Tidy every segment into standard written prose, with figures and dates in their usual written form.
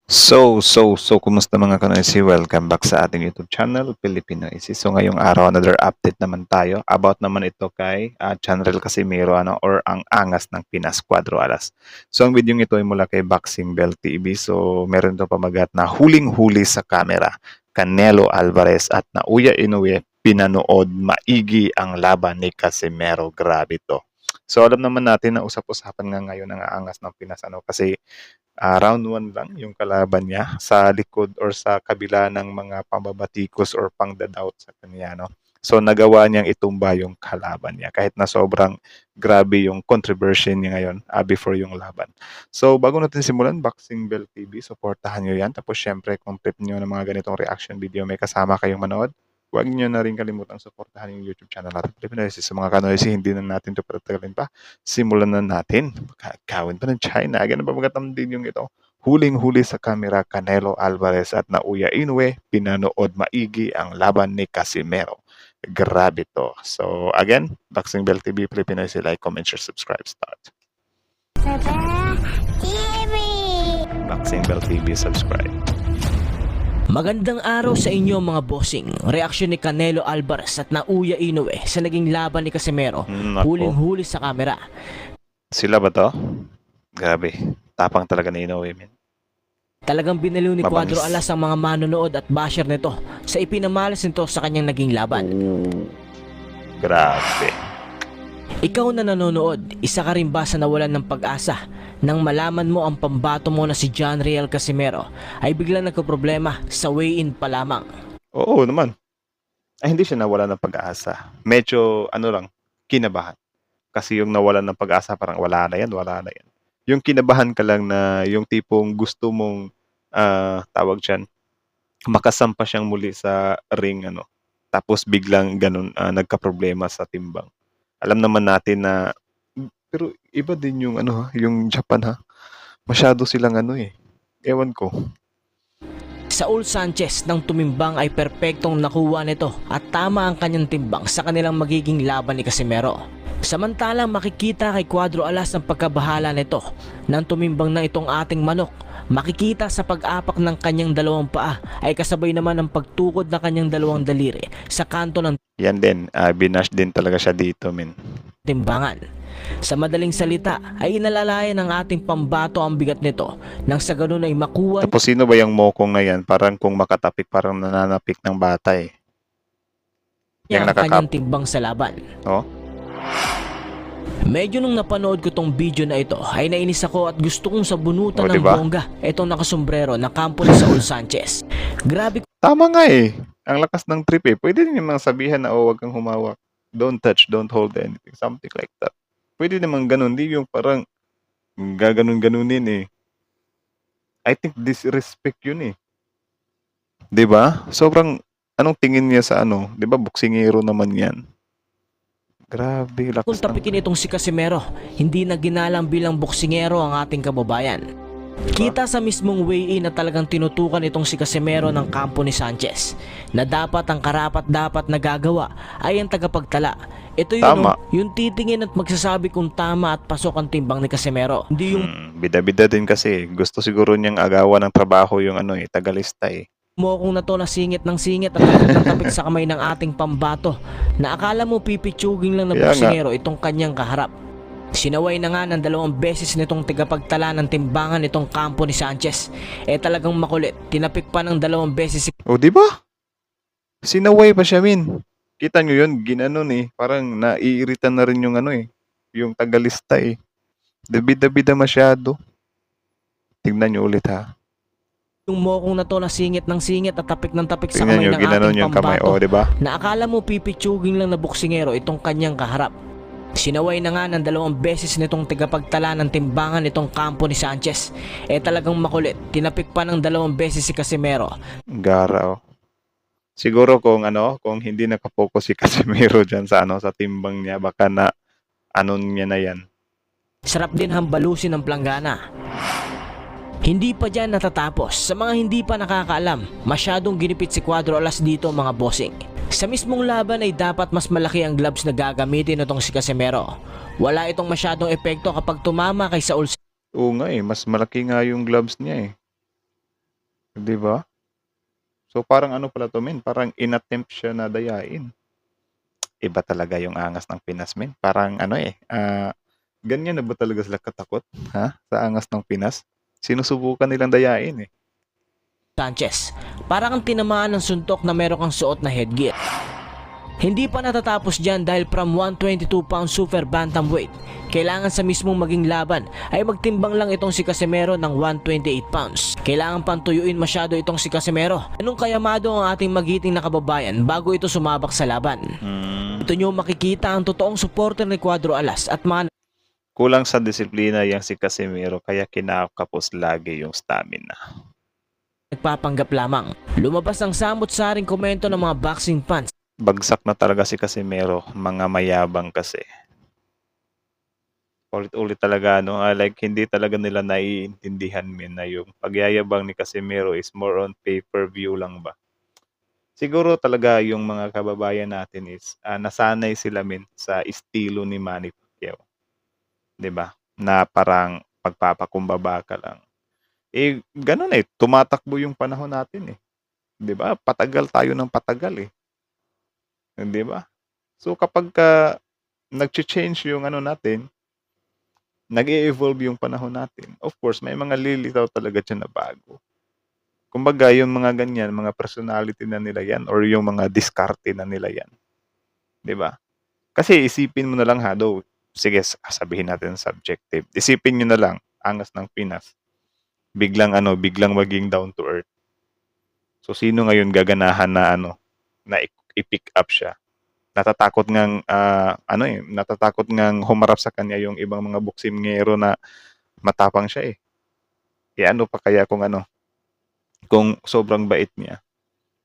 Kumusta mga kanoisi? Welcome back sa ating YouTube channel, Filipino Easy. So, ngayong araw, another update naman tayo. About naman ito kay Chanrel Casimiro or ang angas ng Pinas Cuadro Alas. So, ang video ito ay mula kay Boxing Bell TV. So, meron ito pamagat na huling-huli sa kamera. Canelo Alvarez at Naoya Inoue pinanood maigi ang laban ni Casimiro. Grabe to. So, alam naman natin na usap-usapan nga ngayon ang aangas ng Pinas kasi round 1 lang yung kalaban niya sa likod or sa kabila ng mga pambabatikos or pangdadoubt sa kanya, no? So nagawa niyang itumba yung kalaban niya kahit na sobrang grabe yung controversy niya ngayon before yung laban. So bago natin simulan, Boxing Bell TV, supportahan niyo yan. Tapos syempre kung trip niyo ng mga ganitong reaction video, may kasama kayong manood. Huwag niyo na rin kalimutang supportahan yung YouTube channel natin. Pilipinas, sa mga kanoisi, hindi na natin ito patatagalin pa. Simulan na natin. Kawin pa ng China. Ganun ba magatam din yung ito? Huling-huli sa kamera, Canelo Alvarez at Naoya Inoue, pinanood maigi ang laban ni Casimero. Grabe to. So again, Boxing Bell TV, Pilipinas, like, comment, share, subscribe, start. Boxing Bell TV, subscribe. Magandang araw sa inyo mga bossing. Reaksyon ni Canelo Alvarez at Naoya Inoue sa naging laban ni Casimero. Huling-huli sa kamera. Sila ba to? Grabe. Tapang talaga ni Inoue, man. Talagang binaliw ni Mabangis. Cuadro Alas ang mga manonood at basher nito sa ipinamalas nito sa kanyang naging laban. Grabe. Ikaw na nanonood, isa ka rin ba sa nawalan ng pag-asa nang malaman mo ang pambato mo na si Jonriel Casimero ay biglang nagkaproblema sa weigh-in pa lamang? Oo naman. Ay, hindi siya nawala ng pag-asa. Medyo, kinabahan. Kasi yung nawalan ng pag-asa, parang wala na yan. Yung kinabahan ka lang na yung tipong gusto mong, tawag dyan, makasampa siyang muli sa ring, tapos biglang ganun, nagka-problema sa timbang. Alam naman natin na, pero iba din yung, yung Japan, Masyado silang ewan ko. Saul Sanchez nang tumimbang ay perpektong nakuha nito at tama ang kanyang timbang sa kanilang magiging laban ni Casimero. Samantalang makikita kay Cuadro Alas ang pagkabahala nito nang tumimbang na itong ating manok. Makikita sa pag-apak ng kanyang dalawang paa ay kasabay naman ang pagtukod ng kanyang dalawang daliri sa kanto ng Yan din, binash din talaga siya dito, men. timbangan. Sa madaling salita ay inalalayan ng ating pambato ang bigat nito nang sa ganun ay makuha Tapos sino ba yung mokong na yan? Parang kung makatapik, parang nananapik ng bata niya Yung ang kanyang nakakap. timbang sa laban. Oh? Medyo nung napanood ko tong video na ito ay nainis ako at gusto kong sabunutan O, ng diba? bongga itong nakasombrero na kampo ni Saul Sanchez. Grabe Tama nga Ang lakas ng trip Pwede din naman sabihan na, wag kang humawak. Don't touch, don't hold anything. Something like that. Pwede naman ganun. Di yung parang gaganon-ganunin I think disrespect yun Diba? Sobrang, anong tingin niya sa diba boksingero naman yan? Grabe, kung lakas ng... tapikin itong si Casimero, hindi na ginalang bilang boksingero ang ating kababayan. Kita sa mismong weigh-in na talagang tinutukan itong si Casimero ng kampo ni Sanchez na dapat ang karapat-dapat na gagawa ay ang tagapagtala. Ito yun, Tama. yung titingin at magsasabi kung tama at pasok ang timbang ni Casimero. Hindi yung Bida-bida din kasi. Gusto siguro niyang agawan ng trabaho yung tagalista mo kung na to na singit ng singit at tapik sa kamay ng ating pambato na akala mo pipitsugin lang na Kaya nga. boksingero itong kanyang kaharap. Sinaway na nga ng 2 beses nitong tigapagtala ng timbangan itong kampo ni Sanchez. Talagang makulit, tinapik pa ng 2 beses si O, di ba? Sinaway pa siya, min. Kita nyo yun, ginanon Parang naiirita na rin yung yung tagalista Dabida-bida masyado. Tignan nyo ulit yung mokong na to na singit ng singit at tapik ng tapik sa Tingnan kamay nyo, ng ginanon ating yung kamay. pambato. O, di ba? Na akala mo pipitsugin lang na boksingero itong kanyang kaharap. Sinaway na nga ng 2 beses nitong tigapagtala ng timbangan itong kampo ni Sanchez. Talagang makulit, tinapik pa ng 2 beses si Casimero. Gara, Siguro kung hindi nakapokus si Casimiro dyan sa sa timbang niya, baka na niya na yan. Sarap din hambalusin ng planggana. Hindi pa dyan natatapos. Sa mga hindi pa nakakaalam, masyadong ginipit si Cuadro Alas dito mga bossing. Sa mismong laban ay dapat mas malaki ang gloves na gagamitin itong si Casimero. Wala itong masyadong epekto kapag tumama kay Saul Oo nga mas malaki nga yung gloves niya 'Di ba? So, parang ano pala 'to men, parang inattempt siya na dayain. Iba talaga yung angas ng Pinas men. Parang ano, ganyan na ba talaga sila katakot, ha, sa angas ng Pinas? Sinusubukan nilang dayain, eh. Sanchez, para kang tinamaan ng suntok na meron kang suot na headgear. Hindi pa natatapos dyan dahil from 122 pounds super bantamweight, kailangan sa mismong maging laban ay magtimbang lang itong si Casimero ng 128 pounds. Kailangan pang tuyuin masyado itong si Casimero. Anong kayamado ang ating magiting na kababayan bago ito sumabak sa laban? Ito nyo makikita ang totoong supporter ni Cuadro Alas at mga Kulang sa disiplina yang si Casimiro kaya kinakapos lagi yung stamina. nagpapanggap lamang. Lumabas ang samot-saring komento ng mga boxing fans. Bagsak na talaga si Casimiro, mga mayabang kasi. Ulit-ulit talaga, no? Like, hindi talaga nila naiintindihan men na yung pagyayabang ni Casimiro is more on pay-per-view lang ba. Siguro talaga yung mga kababayan natin is nasanay sila men sa estilo ni Manny Pacquiao. 'Di ba? Na parang pagpapakumbaba ka lang. Eh, ganun eh. Tumatakbo yung panahon natin eh. 'Di ba? Patagal tayo ng patagal eh. 'Di ba? So kapag nag-change yung ano natin, nag-e-evolve yung panahon natin. Of course, may mga lilitaw talaga diyan na bago. Kumbaga, yung mga ganyan, mga personality na nila yan or yung mga diskarte na nila yan. 'Di ba? Kasi isipin mo na lang ha, though, sige, sabihin natin subjective. Isipin nyo na lang, angas ng Pinas. Biglang maging down to earth. So, sino ngayon gaganahan na na i-pick up siya? Natatakot ngang humarap sa kanya yung ibang mga boksingero na matapang siya eh. Ano pa kaya kung sobrang bait niya,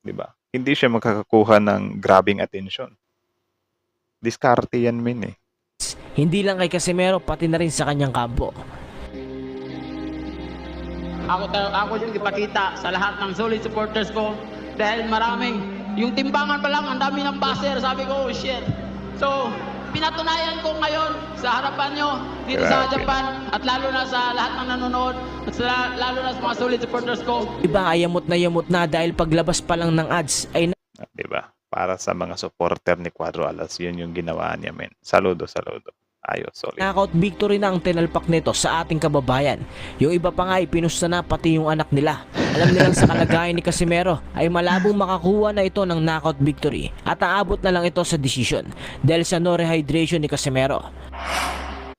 'di ba? Hindi siya makakakuha ng grabing attention. Diskarte yan men eh. Hindi lang kay Casimero pati na rin sa kanyang kampo. Ako yung ipakita sa lahat ng solid supporters ko dahil yung timbangan pa lang, ang dami ng baser, sabi ko, oh shit. So, pinatunayan ko ngayon sa harapan nyo dito sa Japan at lalo na sa lahat ng nanonood at lalo na sa mga solid supporters ko. Iba ay yamot na dahil paglabas pa lang ng ads ay 'Di ba? Para sa mga supporter ni Cuadro Alas, yun yung ginawa niya men. Saludo. Ayos, solid. knockout victory na ang tinalpak nito sa ating kababayan. Yung iba pa nga ay pinusta na pati yung anak nila. Alam nilang sa kalagayan ni Casimero ay malabong makakuha na ito ng knockout victory at aabot na lang ito sa decision dahil sa no rehydration ni Casimero.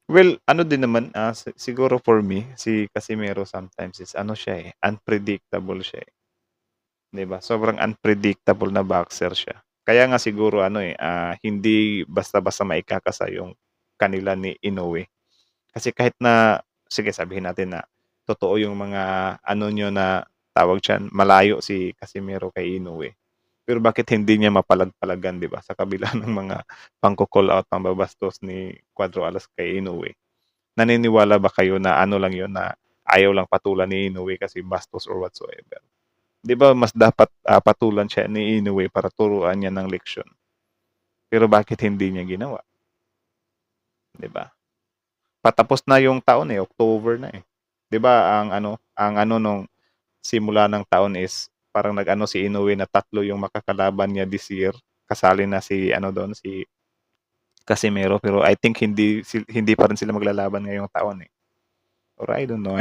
Well, ano din naman, siguro for me, si Casimero sometimes is siya unpredictable siya eh. 'Di ba? Sobrang unpredictable na boxer siya. Kaya nga siguro hindi basta-basta maikakasa yung kanila ni Inoue. Kasi kahit na, sige sabihin natin na totoo yung mga nyo na tawag diyan, malayo si Casimero kay Inoue. Pero bakit hindi niya mapalag-palagan, 'di ba? Sa kabila ng mga pangko-call out, pambabastos ni Cuadro Alas kay Inoue. Naniniwala ba kayo na lang yun, na ayaw lang patulan ni Inoue kasi bastos or whatsoever? 'Di ba mas dapat patulan siya ni Inoue para turuan niya ng leksyon. Pero bakit hindi niya ginawa? 'Di ba? Patapos na yung taon eh, October na eh. 'Di ba ang nung simula ng taon is parang si Inoue na 3 yung makakalaban niya this year. Kasali na si si Casimero, pero I think hindi pa rin sila maglalaban ngayong taon eh. Or I don't know.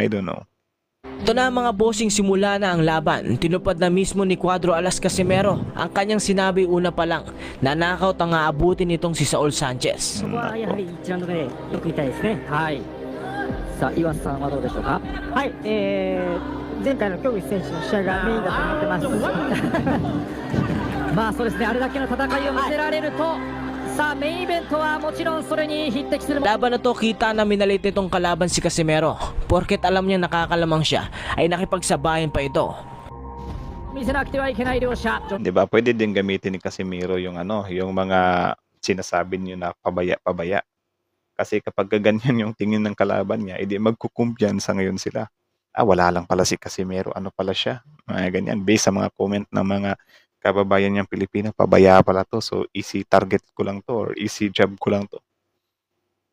Ito na mga bossing, simula na ang laban. Tinupad na mismo ni Cuadro Alas Casimero ang kanyang sinabi una pa lang na knockout ang aabutin nitong si Saul Sanchez. ここはやはり1ラウンド目でよく見たいですね。はい。さあ、岩瀬さんはどうでしょうか。はい。前回の京口選手の試合がメインだと思ってます。まあそうですね。あれだけの戦いを見せられると、さあメインイベントはもちろんそれに匹敵する。 Laban na to, kita na minalit nitong kalaban si Casimero. Porket alam niya nakakalamang siya, ay nakipagsabayan pa ito. 見せなくてはいけない両者。 'Di ba? Pwede din gamitin ni Casimiro yung yung mga sinasabi niyo na pabaya. Kasi kapag ganyan yung tingin ng kalaban niya, edi magkukumpiyansa ngayon sila. Wala lang pala si Casimiro, ano pala siya? Mga ganyan. Based sa mga comment ng mga kababayan niyang Pilipino, pabaya pala to. So, easy target ko lang to or easy job ko lang to.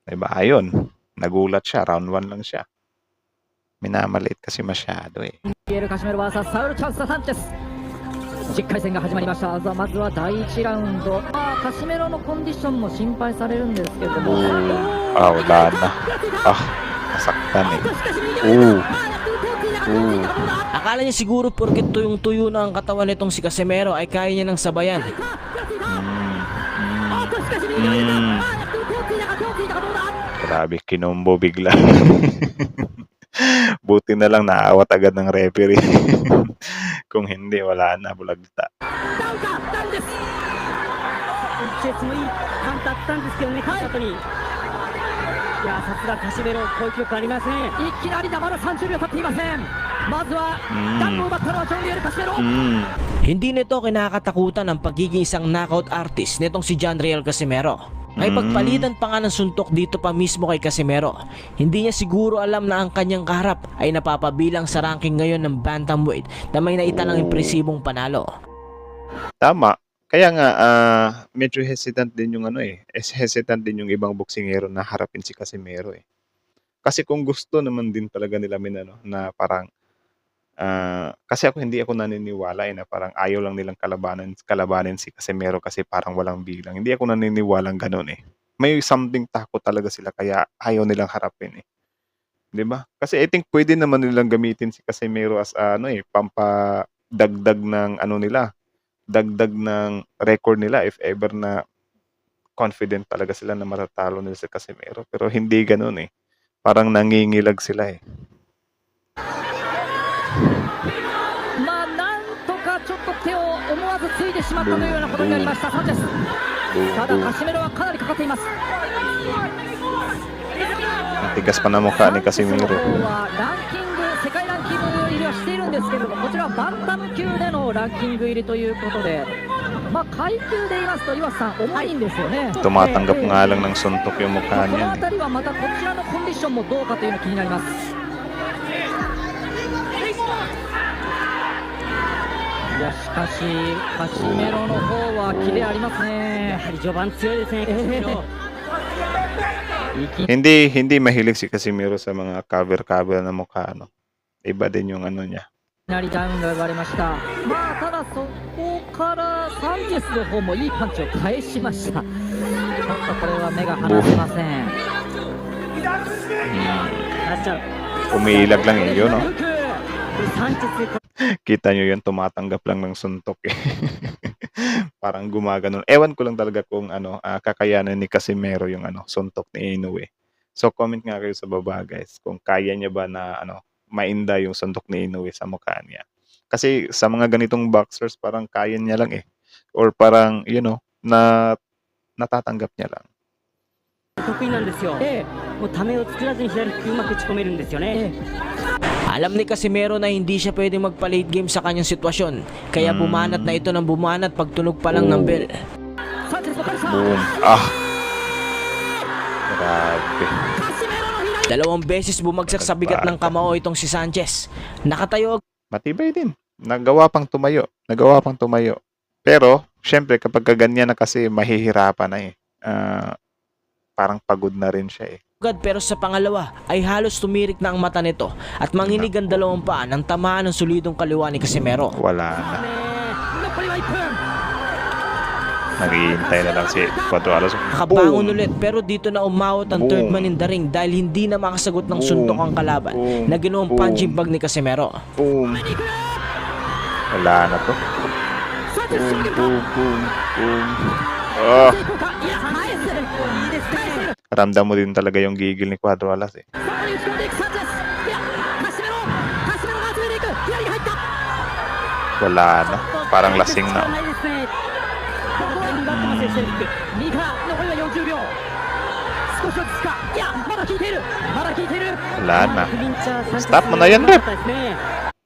'Di ba? Ayun, nagulat siya. Round 1 lang siya. Minamaliit kasi masyado eh. ピエール・カシメロ VS サウル・チャンス・サンチェス10回戦が始まりました。まずは第1ラウンド、カシメロのコンディションも心配されるんですけれども、 Wala na. Nasaktan eh. Akala niya siguro porket tuyong-tuyo na ang katawan nitong si Casimero ay kaya niya ng sabayan. Grabe, kinombo bigla. Buti na lang naawat agad ng referee. Kung hindi, wala na, bulagta. チェスもいいカウンターあったんですけどね、勝った後に。いや、さすがカシメロ、攻撃力ありますね。いきなりだ、まだ30秒経っていません。まずは、ダンを奪ったのはジョン・リエル・カシメロ。 Hindi nito kinakatakutan ang pagiging isang knockout artist nitong si John Riel Casimero. May pagpalitan pa nga ng suntok dito pa mismo kay Casimero. Hindi niya siguro alam na ang kanyang kaharap ay napapabilang sa ranking ngayon ng bantamweight na may naitalang impresibong panalo. Tama. Kaya nga, medyo hesitant din yung hesitant din yung ibang boksingero na harapin si Casimero eh. Kasi kung gusto naman din talaga nila na parang, kasi hindi ako naniniwala na parang ayaw lang nilang kalabanin si Casimero kasi parang walang bilang. Hindi ako naniniwalang ganun eh. May something takot talaga sila kaya ayaw nilang harapin eh. 'Di ba? Kasi I think pwede naman nilang gamitin si Casimero as pampadagdag ng dagdag ng record nila if ever na confident talaga sila na matatalo nila si Casimero. Pero hindi ganoon eh. Parang nangingilag sila eh. まあ、なんとかちょっと手を思わずついてしまったというようなことになりました、サンチェス。ただ、カシメロはかなりかかっています。 Matigas pa na mukha ni Casimero. ランキング、世界ランキング入りはしているんですけれども、こちらはバンタム級でのランキング入りということで、まあ、階級で言いますと、岩瀬さん、重いんですよね。 Tumatanggap nga lang ng suntok yung こ mukha の niya. 辺りはまたこちらのコンディションもどうかというのが気になります。いや、しかし、カシメロの方はキレありますね。やはり序盤強いですね、カシメロ。Hindi mahilig si Casimero sa mga cover na mukha Iba din yung niya. いきなりダウンが生まれました。まあ、ただそこからサンチェスの方もいいパンチを返しました。ちょっとこれは目が離せません。なっちゃう。 Umiilag lang eh, yun, no? サンチェス Kita nyo yun, tumatanggap lang ng suntok eh. Parang gumaganon. Ewan ko lang talaga kung kakayanan ni Casimero yung suntok ni Inoue. So comment nga kayo sa baba guys kung kaya niya ba na mainda yung suntok ni Inoue sa mukha niya. Kasi sa mga ganitong boxers parang kaya niya lang eh. Or parang na natatanggap niya lang. 得意なんですよ。もうためを作らずに左利きうまく打ち込めるんですよね。 Alam ni Casimero na hindi siya pwedeng magpa-late game sa kanyang sitwasyon. Kaya bumanat na ito ng bumanat pagtunog pa lang ng bell. Boom. Grabe. 2 beses bumagsak sa bigat ng kamao itong si Sanchez. Nakatayo Matibay din. Nagawa pang tumayo. Pero, syempre kapag ganyan na kasi mahihirapan na eh. Parang pagod na rin siya eh. agad pero sa pangalawa ay halos tumirik na ang mata nito at manginig ang 2 paa ng tamaan ng solidong kaliwa ni Casimero. Wala na. Naghihintay na lang si Cuatro Alas. Nakabangon ulit pero dito na umawat ang third man in the ring dahil hindi na makasagot ng suntok ang kalaban na ginoong punching bag ni Casimero. Boom. Wala na to. Boom. Oh. Ramdam mo din talaga yung gigil ni Cuatro Alas eh. Wala na. Parang lasing na. Wala na. Stop mo na yan, rep.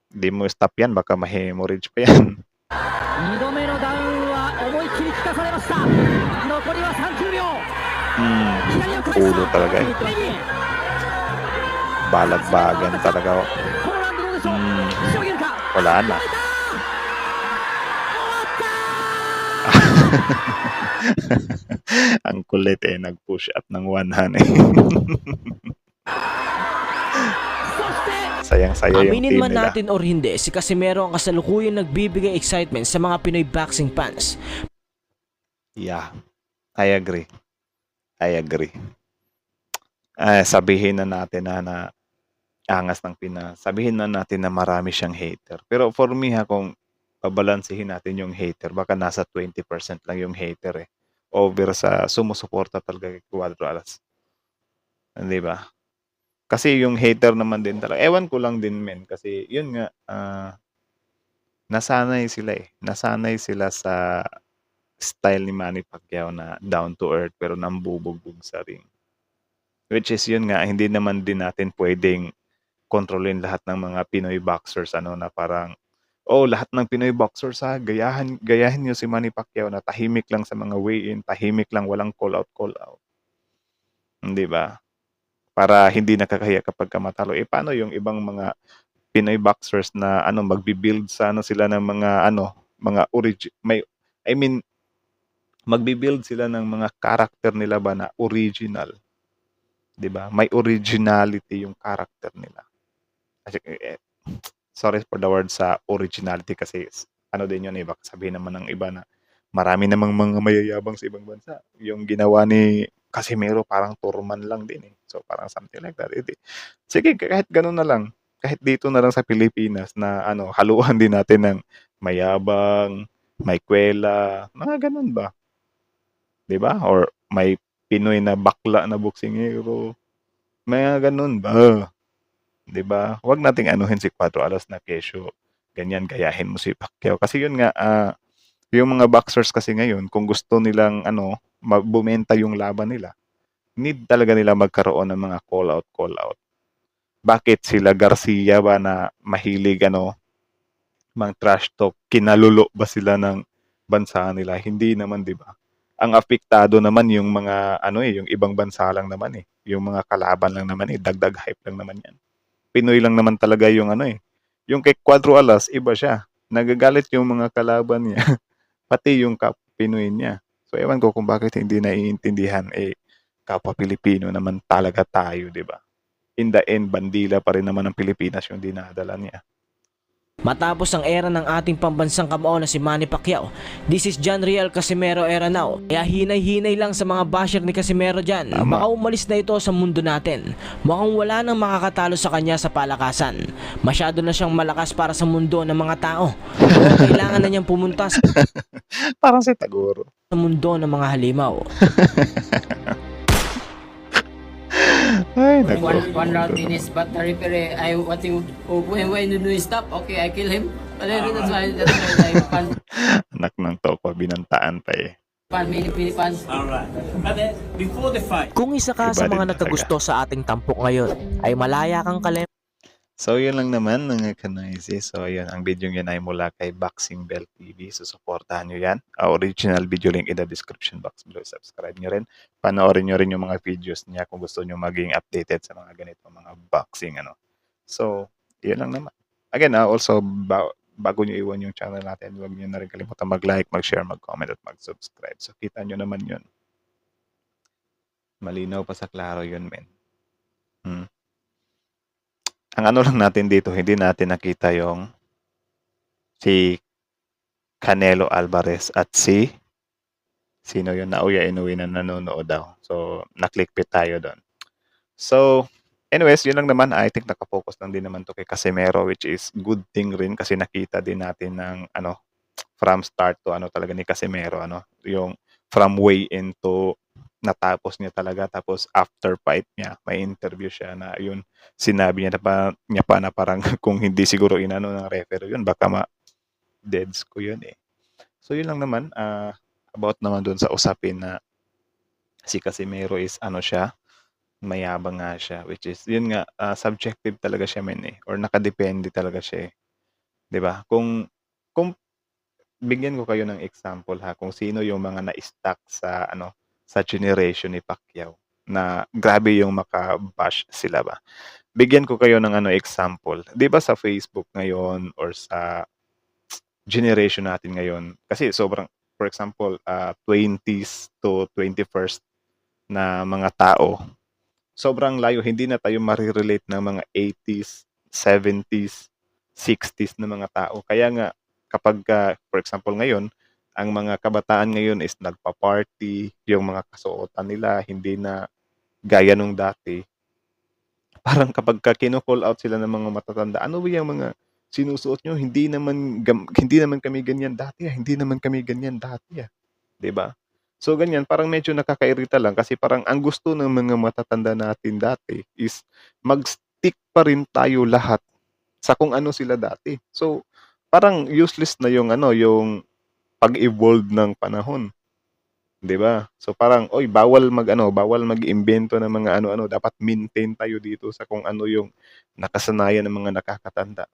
Hindi mo stop yan. Baka ma-hemorrhage pa yan. 2度目のダウンは思いっきり効かされました。残りは30秒。 Ulo talaga eh. Balagbagan talaga. Wala na. Ang kulit eh. Nag-push up ng one hand eh. Sayang-saya yung Aminin team man nila. natin or hindi, si Casimero ang kasalukuyang nagbibigay excitement sa mga Pinoy boxing fans. Yeah, I agree. I agree. Sabihin na natin na angas ng Pinas. Sabihin na natin na marami siyang hater. Pero for me kung babalansehin natin yung hater, baka nasa 20% lang yung hater eh. Over sa sumusuporta talaga kay Cuadro Alas. Di ba? Kasi yung hater naman din talaga. Ewan ko lang din men. Kasi yun nga, nasanay sila eh. Nasanay sila sa style ni Manny Pacquiao na down to earth pero nambubugbog sa ring. Which is yun nga, hindi naman din natin pwedeng kontrolin lahat ng mga Pinoy boxers na parang lahat ng Pinoy boxers gayahin niyo si Manny Pacquiao na tahimik lang sa mga weigh-in, tahimik lang, walang call out. Hindi ba? Para hindi nakakahiya kapag matalo. Paano yung ibang mga Pinoy boxers na magbi-build sa sila ng mga mga magbi-build sila ng mga character nila ba na original. 'Di ba? May originality yung character nila. Kasi, sorry for the word sa originality kasi din yun, baka sabihin naman ng iba na marami namang mga mayayabang sa ibang bansa. Yung ginawa ni Casimero parang turman lang din eh. So parang something like that. Sige, kahit ganun na lang. Kahit dito na lang sa Pilipinas na haluan din natin ng mayabang, may kwela, mga ganun ba? 'Di ba? Or may Pinoy na bakla na boksingero. Mga ganun ba? 'Di ba? Huwag nating anuhin si Cuatro Alas na kesyo ganyan gayahin mo si Pacquiao kasi yun nga yung mga boxers kasi ngayon kung gusto nilang bumenta yung laban nila, need talaga nila magkaroon ng mga call out. Bakit sila Garcia ba na mahilig mang trash talk, kinalulo ba sila ng bansa nila? Hindi naman, 'di ba? Ang apektado naman yung mga yung ibang bansa lang naman eh. Yung mga kalaban lang naman eh, dagdag hype lang naman 'yan. Pinoy lang naman talaga yung yung kay Cuatro Alas, iba siya. Nagagalit yung mga kalaban niya, pati yung Pinoy niya. So, ewan ko kung bakit hindi naiintindihan, kapwa Pilipino naman talaga tayo, di ba? In the end, bandila pa rin naman ng Pilipinas yung dinadala niya. Matapos ang era ng ating pambansang kamao na si Manny Pacquiao, this is John Riel Casimero era now. Kaya hinay-hinay lang sa mga basher ni Casimero dyan. Tama. Baka umalis na ito sa mundo natin. Mukhang wala nang makakatalo sa kanya sa palakasan. Masyado na siyang malakas para sa mundo ng mga tao. Kaya kailangan na niyang pumunta sa Parang si Tagoro. mundo ng mga halimaw. Ay, One round finish, but the referee, I want him, when do you stop? Okay, I kill him. But then that's why I Anak ng toko, binantaan pa eh. fans. Alright. But then, before the fight, Kung isa ka Iba sa din mga nagkagusto sa ating tampok ngayon, ay malaya kang So, yun lang naman mga kanoisy. So, yun, ang video yun ay mula kay Boxing Bell TV. So, supportahan nyo yan. Original video link in the description box below. Subscribe nyo rin. Panoorin nyo rin yung mga videos niya kung gusto nyo maging updated sa mga ganito, mga boxing, So, yun lang naman. Again, also, bago nyo iwan yung channel natin, huwag nyo na rin kalimutan mag-like, mag-share, mag-comment, at mag-subscribe. So, kita nyo naman yun. Malinaw pa sa klaro yun, men. Ang lang natin dito, hindi natin nakita yung si Canelo Alvarez at sino yun na Uya Inoue na nanonood daw. So, na-clickbait tayo doon. So, anyways, yun lang naman. I think nakafocus lang din naman to kay Casimero, which is good thing rin kasi nakita din natin ng from start to talaga ni Casimero, yung from weigh-in to natapos niya talaga, tapos after fight niya may interview siya na yun sinabi niya pa na parang kung hindi siguro inano ng referee yun baka deads ko yun eh. So yun lang naman about naman dun sa usapin na si Casimero is siya, mayabang nga siya, which is yun nga subjective talaga siya or nakadepende talaga siya 'di ba? Kung bigyan ko kayo ng example kung sino yung mga na-stuck sa sa generation ni Pacquiao na grabe yung maka-bash sila ba. Bigyan ko kayo ng example. 'Di ba sa Facebook ngayon or sa generation natin ngayon kasi sobrang for example 20s to 21st na mga tao. Sobrang layo, hindi na tayo marirelate ng mga 80s, 70s, 60s na mga tao. Kaya nga kapag for example ngayon, ang mga kabataan ngayon is nagpa-party, yung mga kasuotan nila hindi na gaya nung dati. Parang kapag kino-call out sila ng mga matatanda, "Ano ba yang mga sinusuot niyo? Hindi naman kami ganyan dati, hindi naman kami ganyan dati, 'Di ba? So ganyan, parang medyo nakakairita lang kasi parang ang gusto ng mga matatanda natin dati is mag-stick pa rin tayo lahat sa kung ano sila dati. So, parang useless na yung ano, yung pag-evolve ng panahon, 'di ba? So parang, "Uy, bawal mag-imbento ng mga ano-ano, dapat maintain tayo dito sa kung ano yung nakasanayan ng mga nakakatanda."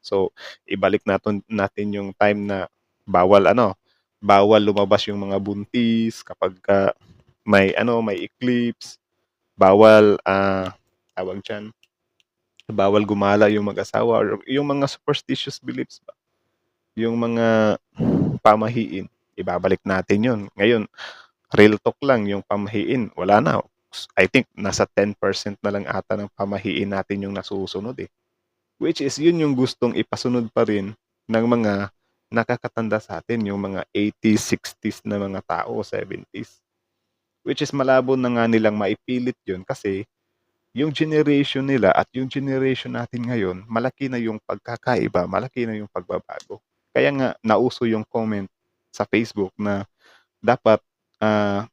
So, ibalik natin yung time na bawal ano, bawal lumabas yung mga buntis kapagka may eclipse, bawal, tawag diyan, bawal gumala yung mag-asawa or yung mga superstitious beliefs ba, yung mga pamahiin, ibabalik natin yun. Ngayon, real talk lang, yung pamahiin, wala na. I think nasa 10% na lang ata ng pamahiin natin yung nasusunod eh. Which is yun yung gustong ipasunod pa rin ng mga nakakatanda sa atin, yung mga 80s, 60s na mga tao, 70s. Which is malabo na nga nilang maipilit yun kasi yung generation nila at yung generation natin ngayon, malaki na yung pagkakaiba, malaki na yung pagbabago. Kaya nga nauso yung comment sa Facebook na dapat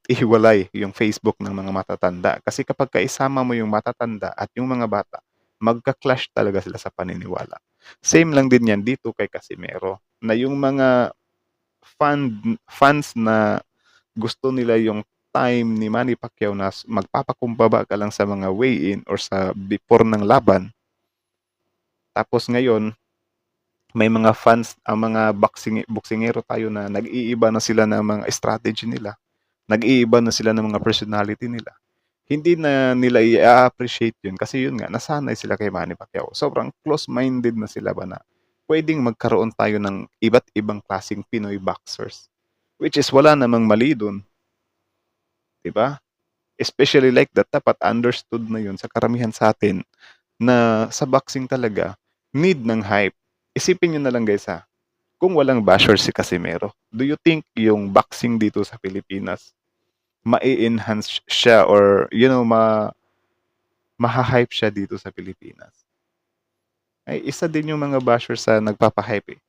ihiwalay yung Facebook ng mga matatanda. Kasi kapag kaisama mo yung matatanda at yung mga bata, magka-clash talaga sila sa paniniwala. Same lang din yan dito kay Casimero, na yung mga fans na gusto nila yung time ni Manny Pacquiao na magpapakumbaba ka lang sa mga weigh-in or sa before ng laban. Tapos ngayon, may mga fans, ang mga boksingero tayo na nag-iiba na sila ng mga strategy nila. Nag-iiba na sila ng mga personality nila. Hindi na nila i-appreciate yun kasi yun nga, nasanay sila kay Manny Pacquiao. Sobrang close-minded na sila ba na pwedeng magkaroon tayo ng iba't ibang klaseng Pinoy boxers. Which is wala namang mali dun. Diba? Especially like that, dapat understood na yun sa karamihan sa atin na sa boxing talaga, need ng hype. Isipin nyo na lang guys kung walang basher si Casimero, do you think yung boxing dito sa Pilipinas, ma-enhance siya or maha-hype siya dito sa Pilipinas? Ay, isa din yung mga basher sa nagpapa-hype eh.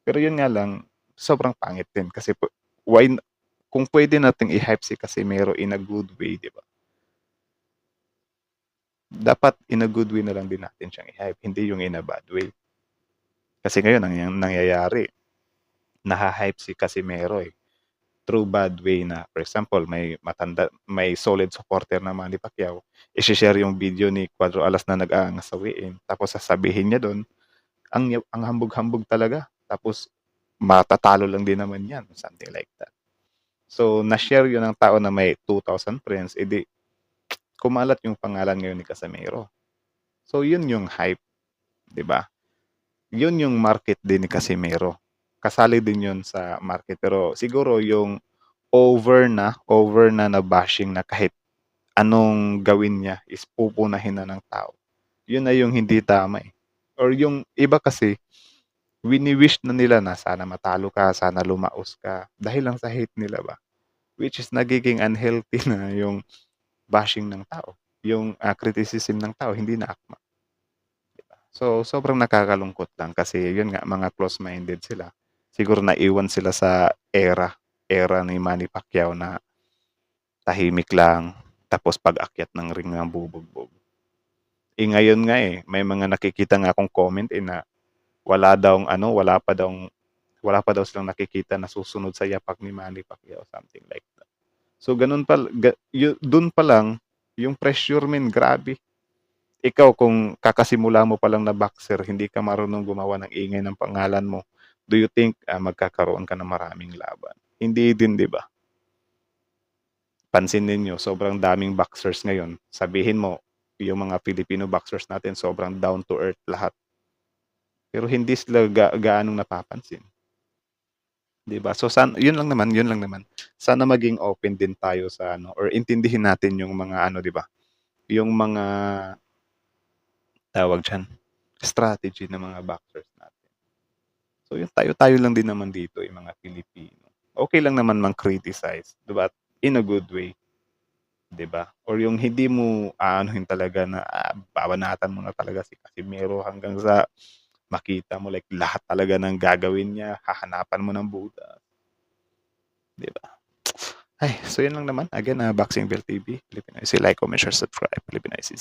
Pero yun nga lang, sobrang pangit din kasi kung pwede nating i-hype si Casimero in a good way, di ba? Dapat in a good way na lang din natin siyang i-hype, hindi yung in a bad way. Kasi ngayon, ang nangyayari, naha-hype si Casimero eh. Through bad way na, for example, may solid supporter na Manny Pacquiao, i-share yung video ni Cuadro Alas na nag-aangas sa weigh-in, tapos sasabihin niya doon, ang hambog-hambog talaga, tapos matatalo lang din naman yan, something like that. So, na-share yun ng tao na may 2,000 friends, edi kumalat yung pangalan ngayon ni Casimero. So, yun yung hype, di ba? Yun yung market din ni Casimero. Kasali din yun sa market. Pero siguro yung over na bashing na kahit anong gawin niya is pupunahin na ng tao. Yun na yung hindi tama eh. Or yung iba kasi, wini-wish na nila na sana matalo ka, sana lumaos ka. Dahil lang sa hate nila ba? Which is nagiging unhealthy na yung bashing ng tao. Yung criticism ng tao, hindi na akma. So, sobrang nakakalungkot lang kasi yun nga, mga close-minded sila. Siguro naiwan sila sa era ni Manny Pacquiao na tahimik lang, tapos pag-akyat ng ring ng bubugbog. Ngayon nga may mga nakikita nga akong comment na wala pa daw silang nakikita na susunod sa yapak ni Manny Pacquiao, something like that. So, ganun dun pa lang, yung pressure grabe. Ikaw kung kakasimula mo pa lang na boxer, hindi ka marunong gumawa ng ingay ng pangalan mo, do you think magkakaroon ka ng maraming laban? Hindi din, di ba? Pansin ninyo, sobrang daming boxers ngayon. Sabihin mo, yung mga Filipino boxers natin, sobrang down to earth lahat. Pero hindi sila gaanong napapansin. Di ba? So, yun lang naman. Sana maging open din tayo sa or intindihin natin yung mga di ba? Yung mga tawag dyan. strategy ng mga boxers natin. So yung tayo-tayo lang din naman dito, yung mga Pilipino. Okay lang naman mang-criticize, diba? In a good way. 'Di ba? Or yung hindi mo aanuhin talaga na babanatan mo na talaga si Casimero hanggang sa makita mo like lahat talaga ng gagawin niya, hahanapan mo ng butas, 'di ba? Ay, so yun lang naman. Again, Boxing Bell TV, Filipino IC, like, comment, share, subscribe, Filipino IC.